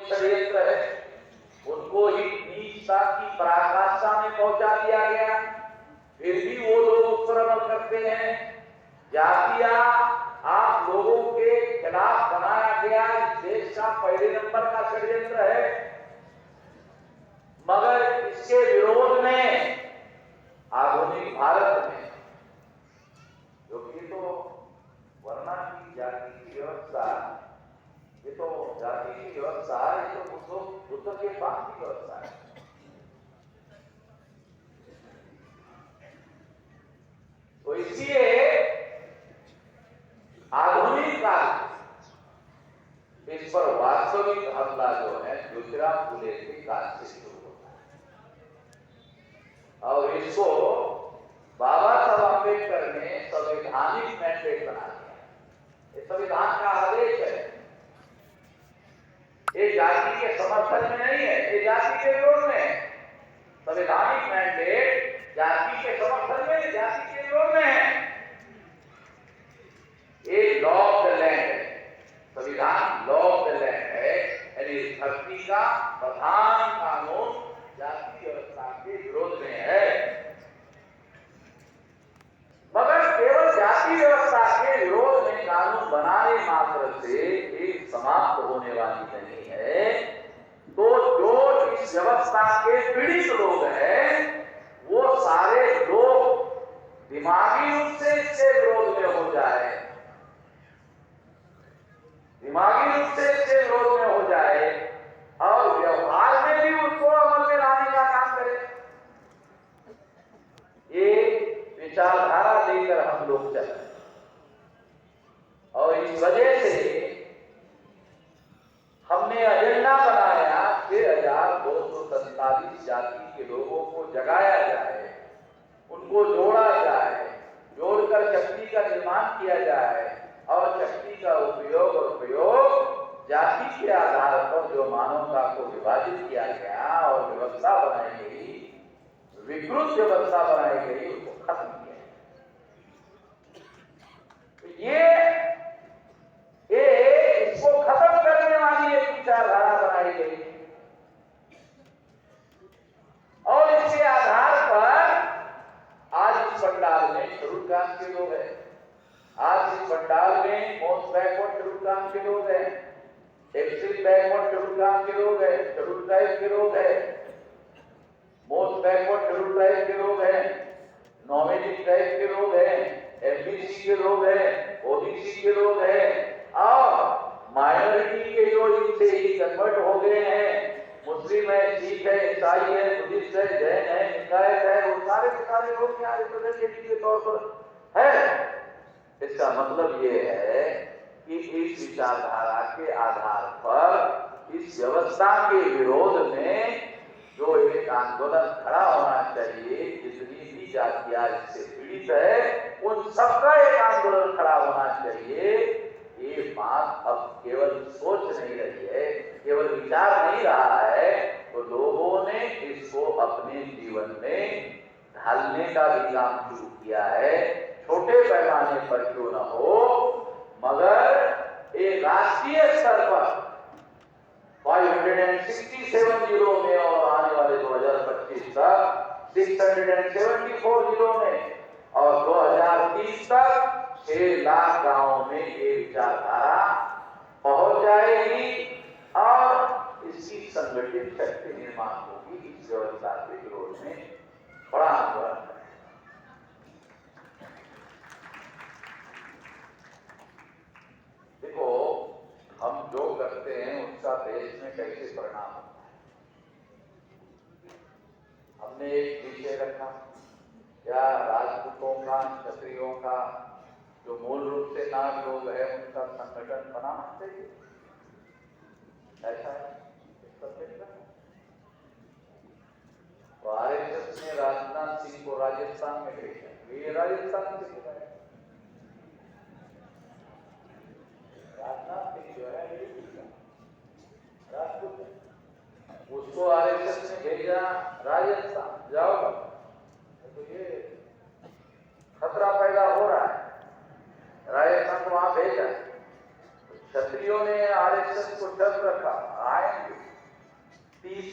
षड्यंत्र है, उनको ही नीचता की पराकाष्ठा में पहुंचा दिया गया, फिर भी वो लोग उस पर अमल करते हैं। जातिया आप लोगों के खिलाफ बनाया गया इस देश का पहले नंबर का षड्यंत्र है, मगर इसके विरोध में आधुनिक भारत में क्योंकि तो वर्णा की जाति की व्यवस्था, ये तो जाति की व्यवस्था, ये तो बुद्ध के बाद की व्यवस्था है। तो इसलिए आधुनिक काल इस पर वास्तविक हमला जो है ज्योतिराव फुले के काल से शुरू होता है और इसको बाबा साहब अम्बेडकर ने संवैधानिक मैंडेट बना दिया। ये संविधान का आदेश है, ये जाति के समर्थन में नहीं है, ये जाति के विरोध में है। संवैधानिक मैंडेट जाति के समर्थन में, जाति के विरोध में है। ये लॉ ऑफ द लैंड है, संविधान लॉ ऑफ द लैंड है, यानी धरती का प्रधान कानून जाति व्यवस्था के विरोध में है। मगर केवल जाति व्यवस्था के विरोध में कानून बनाने मात्र से एक समाप्त होने वाली नहीं है। तो जो इस व्यवस्था के पीड़ित लोग हैं, वो सारे लोग दिमागी रूप से इसके विरोध में हो जाए, दिमागी रूप से इसके विरोध में हो जाए और व्यवहार में भी उसको अमल में लाने का काम करे। ये विचारधारा लेकर हम लोग चल रहे हैं और इस वजह से हमने एजेंडा बनाया 6,247 जाति के लोगों को जगाया जाए, उनको जोड़ा जाए, जोड़कर शक्ति का निर्माण किया जाए और शक्ति का उपयोग और प्रयोग जाति के आधार पर जो मानवता को विभाजित किया गया और व्यवस्था बनाई गई, विकृत व्यवस्था बनाई गई, उसको खत्म किया। ये इसको खत्म करने वाली एक विचारधारा बनाई गई और इसके आधार पर आज इस पंडाल में शेड्यूल कास्ट के लोग हैं, आज इस पंडाल में मोस्ट बैकवर्ड शेड्यूल कास्ट के लोग हैं, एक्सट्रीम बैकवर्ड शेड्यूल कास्ट के लोग हैं, शेड्यूल ट्राइब के लोग हैं, मोस्ट बैकवर्ड शेड्यूल ट्राइब के लोग हैं, नॉमिनेटेड ट्राइब के लोग हैं, एमबीसी के लोग हैं, ओबीसी के लोग हैं और माइनॉरिटी के जो इनसे ही कन्वर्ट हो गए हैं, मुस्लिम है, सिख है, ईसाई है, बुद्धिस्ट है, जैन है, लिंगायत है, वो सारे लोग यहाँ रिप्रेजेंटेटिव के तौर पर है। इसका मतलब ये है कि इस विचारधारा के आधार पर इस व्यवस्था के विरोध में जो एक आंदोलन खड़ा होना चाहिए, जितनी भी जातियां इससे पीड़ित है उन सबका एक आंदोलन खड़ा होना चाहिए। ये बात अब केवल सोच नहीं रही है, केवल विचार नहीं रहा है, तो लोगों ने इसको अपने जीवन में ढालने का भी काम शुरू किया है। छोटे पैमाने पर क्यों न हो, मगर एक राष्ट्रीय स्तर पर 567 जिलों में और आने वाले 2025 तक 674 जिलों में और 2030 तक 6 लाख गांवों में ये विचारधारा पहुंच जाएगी और इसकी संगठित शक्ति निर्माण होगी। इस व्यवस्था के विरोध में बड़ा आंदोलन है। देखो, हम जो करते हैं उसका देश में कैसे परिणाम होता है। हमने एक विषय रखा, क्या राजपूतों का, क्षत्रियों का जो मूल रूप से नाग लोग है उनका संगठन बनाना चाहिए, ऐसा है। तो आरएसएस ने राजनाथ सिंह को राजस्थान में भेजा, ये राजस्थान से गए। राजनाथ सिंह जो है राजपूत, उसको आरएसएस ने भेजा राजस्थान, जाओ। तो ये खतरा पैदा हो रहा है, राजस्थान को वहां भेजा। क्षत्रियों ने आरएसएस को डर रखा, आएंगे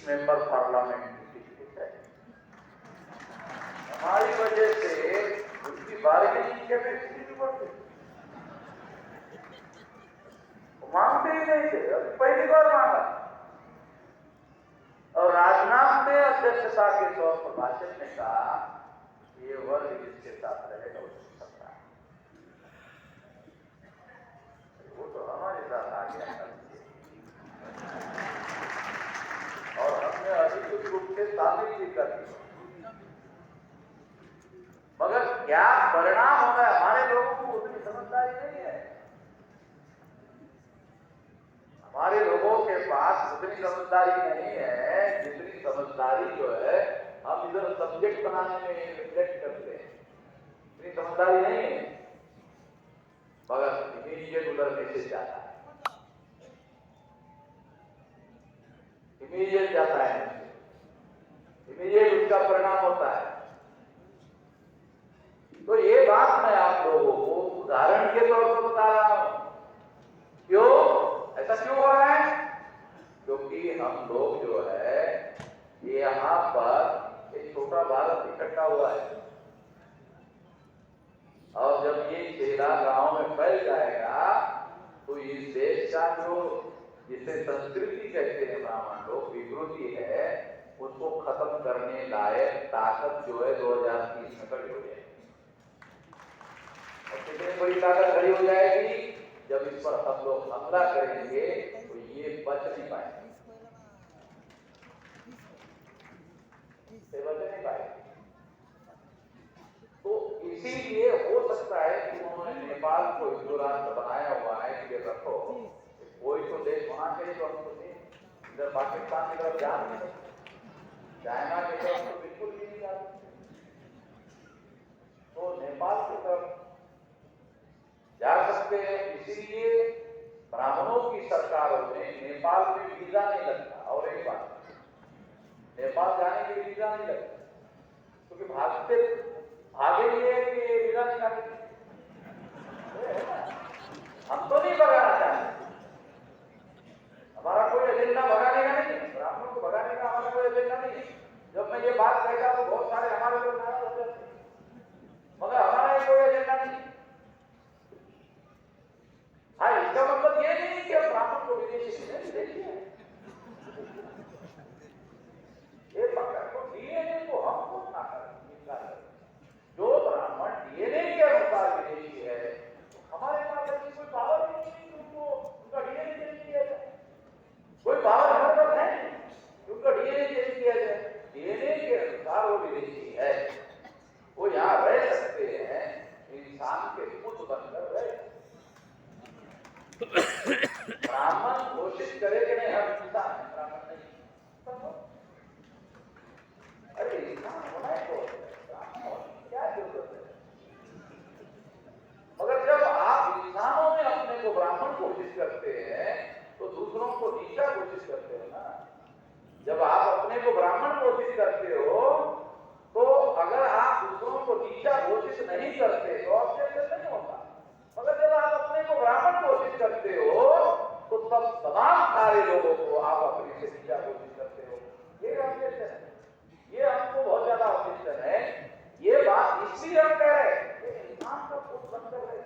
30 मेंबर पार्लियामेंट की टिकट है। हमारी वजह से उनकी बार्गेनिंग कैपेसिटी भी बढ़ गई। मांगते ही नहीं थे, अभी पहली बार मांगा। और राजनाथ ने अध्यक्षता के तौर पर भाषण में कहा ये वर्ग जिसके साथ रहेगा उसकी सरकार। वो तो हमारे साथ आ गया और हमने अधिकृत रूप से शामिल भी कर दिया। मगर क्या परिणाम होगा हमारे लोगों को उतनी समझदारी नहीं है। हमारे लोगों के पास उतनी समझदारी नहीं है जितनी समझदारी जो है हम इधर सब्जेक्ट बनाने में रिफ्लेक्ट करते हैं। इतनी समझदारी नहीं है, मगर इमीडिएट उधर मैसेज जाता है, इमीडिएट जाता है, इमीडिएट उसका परिणाम होता है। तो ये बात मैं आप लोगों को उदाहरण के तौर पर बता रहा हूं। क्यों ऐसा क्यों हो रहा है? क्योंकि हम लोग जो है यहाँ पर एक छोटा भारत इकट्ठा हुआ है और जब ये चेला गांव में फैल जाएगा तो इस देश का जो जिसे संस्कृति कहते हैं ब्राह्मण लोग विकृति है उसको खत्म करने लायक ताकत जो है 2030 में खड़ी हो जाएगी। और कितनी बड़ी ताकत खड़ी हो जाएगी जब इस पर हम लोग हमला करेंगे तो ये बच नहीं पाएंगे, बच नहीं पाएंगे। तो इसीलिए हो सकता है कि उन्होंने नेपाल को हिंदू राष्ट्र बनाया हुआ है कि रखो कोई तो देश वहां के तो हमको नहीं, इधर पाकिस्तान की तरफ जा नहीं सकते, चाइना की तरफ तो बिल्कुल भी नहीं जा सकते, तो नेपाल की तरफ जा सकते हैं। इसीलिए ब्राह्मणों की सरकारों ने नेपाल में वीजा नहीं लगता। और एक बात, नेपाल जाने के लिए वीजा नहीं लगता क्योंकि भागते आगे ये कि वीजा नहीं लगता। हम तो नहीं भगाना चाहते, हमारा कोई एजेंडा भगाने का नहीं है, ब्राह्मणों को भगाने का हमारा कोई एजेंडा नहीं है। जब मैं ये बात कहता तो बहुत सारे हमारे लोग नाराज हो जाते, मगर हमारा कोई एजेंडा नहीं। हाँ, इसका मतलब ये नहीं कि ब्राह्मण को विदेशी देखिए ये पकड़ को डीएनए को हम खुद ना करें। जो ब्राह्मण डीएनए के अनुसार विदेशी है हमारे पास ऐसी कोई पावर नहीं है कि उनको उनका डीएनए चेंज किया जाए। कोई पावर हमारे पास है नहीं उनका डीएनए चेंज किया जाए। डीएनए के अनुसार वो विदेशी है, वो यहाँ रह सकते हैं, इंसान के खुद बनकर रहे। ब्राह्मण घोषित करे कि नहीं हम इंसान है, ब्राह्मण नहीं। अरे इंसान होना है तो क्या जरूरत है? मगर जब आप इंसानों में अपने को ब्राह्मण घोषित करते हैं तो दूसरों को नीचा घोषित करते हो ना। जब आप अपने को ब्राह्मण घोषित करते हो तो अगर आप दूसरों को नीचा घोषित नहीं करते तो ऑब्जेक्शन नहीं होता। मगर जब आप अपने को ब्राह्मण घोषित करते हो तो तब तमाम सारे लोगों को आप अपने से नीचा घोषित करते हो। ये ऑब्जेक्शन है, ये हमको बहुत ज्यादा ऑब्जेक्शन है। ये बात इसलिए हम कह रहे हैं कि इंसान का खुद बनकर है।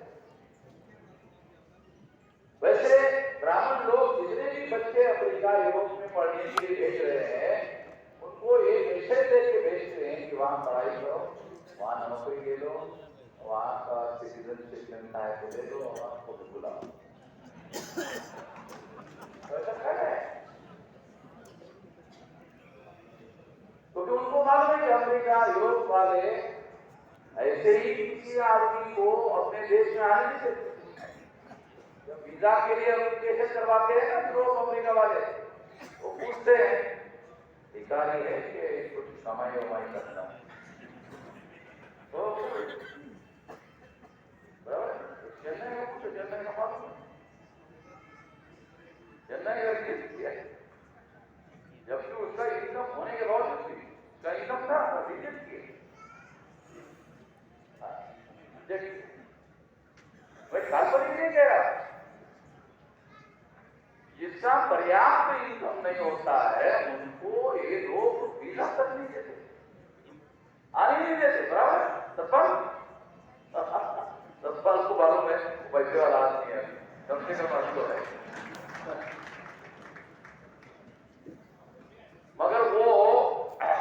वैसे ब्राह्मण लोग जितने भी बच्चे अफ्रीका यूरोप में पढ़ने के लिए भेज रहे हैं उनको एक मैसेज दे के भेजते हैं कि वहां पढ़ाई करो, वहां नौकरी ले लो, वहां का सिटीजनशिप मिलता है तो ले लो, आपको भी बुलाओ। ऐसा कर रहे हैं क्योंकि उनको मालूम है कि अमेरिका यूरोप वाले ऐसे ही किसी आदमी को अपने देश में आने नहीं देते। जब वीजा के लिए एप्लीकेशन करवाते हैं ना यूरोप अमेरिका वाले, वो पूछते हैं अधिकारी है कि कुछ कमाई वमाई करना है तो चेन्नई में कुछ चेन्नई का मालूम चेन्नई किया जबकि उसका इनकम होने के बावजूद भी उसका इनकम था रिजेक्ट किए। मैं काल्पनिक नहीं कह रहा, जिसका पर्याप्त इनकम नहीं होता है उनको ये लोग पीला तक नहीं देते, आने नहीं देते, बराबर। सतपाल को मालूम है पैसे वाला आदमी है, कम से कम 800 है।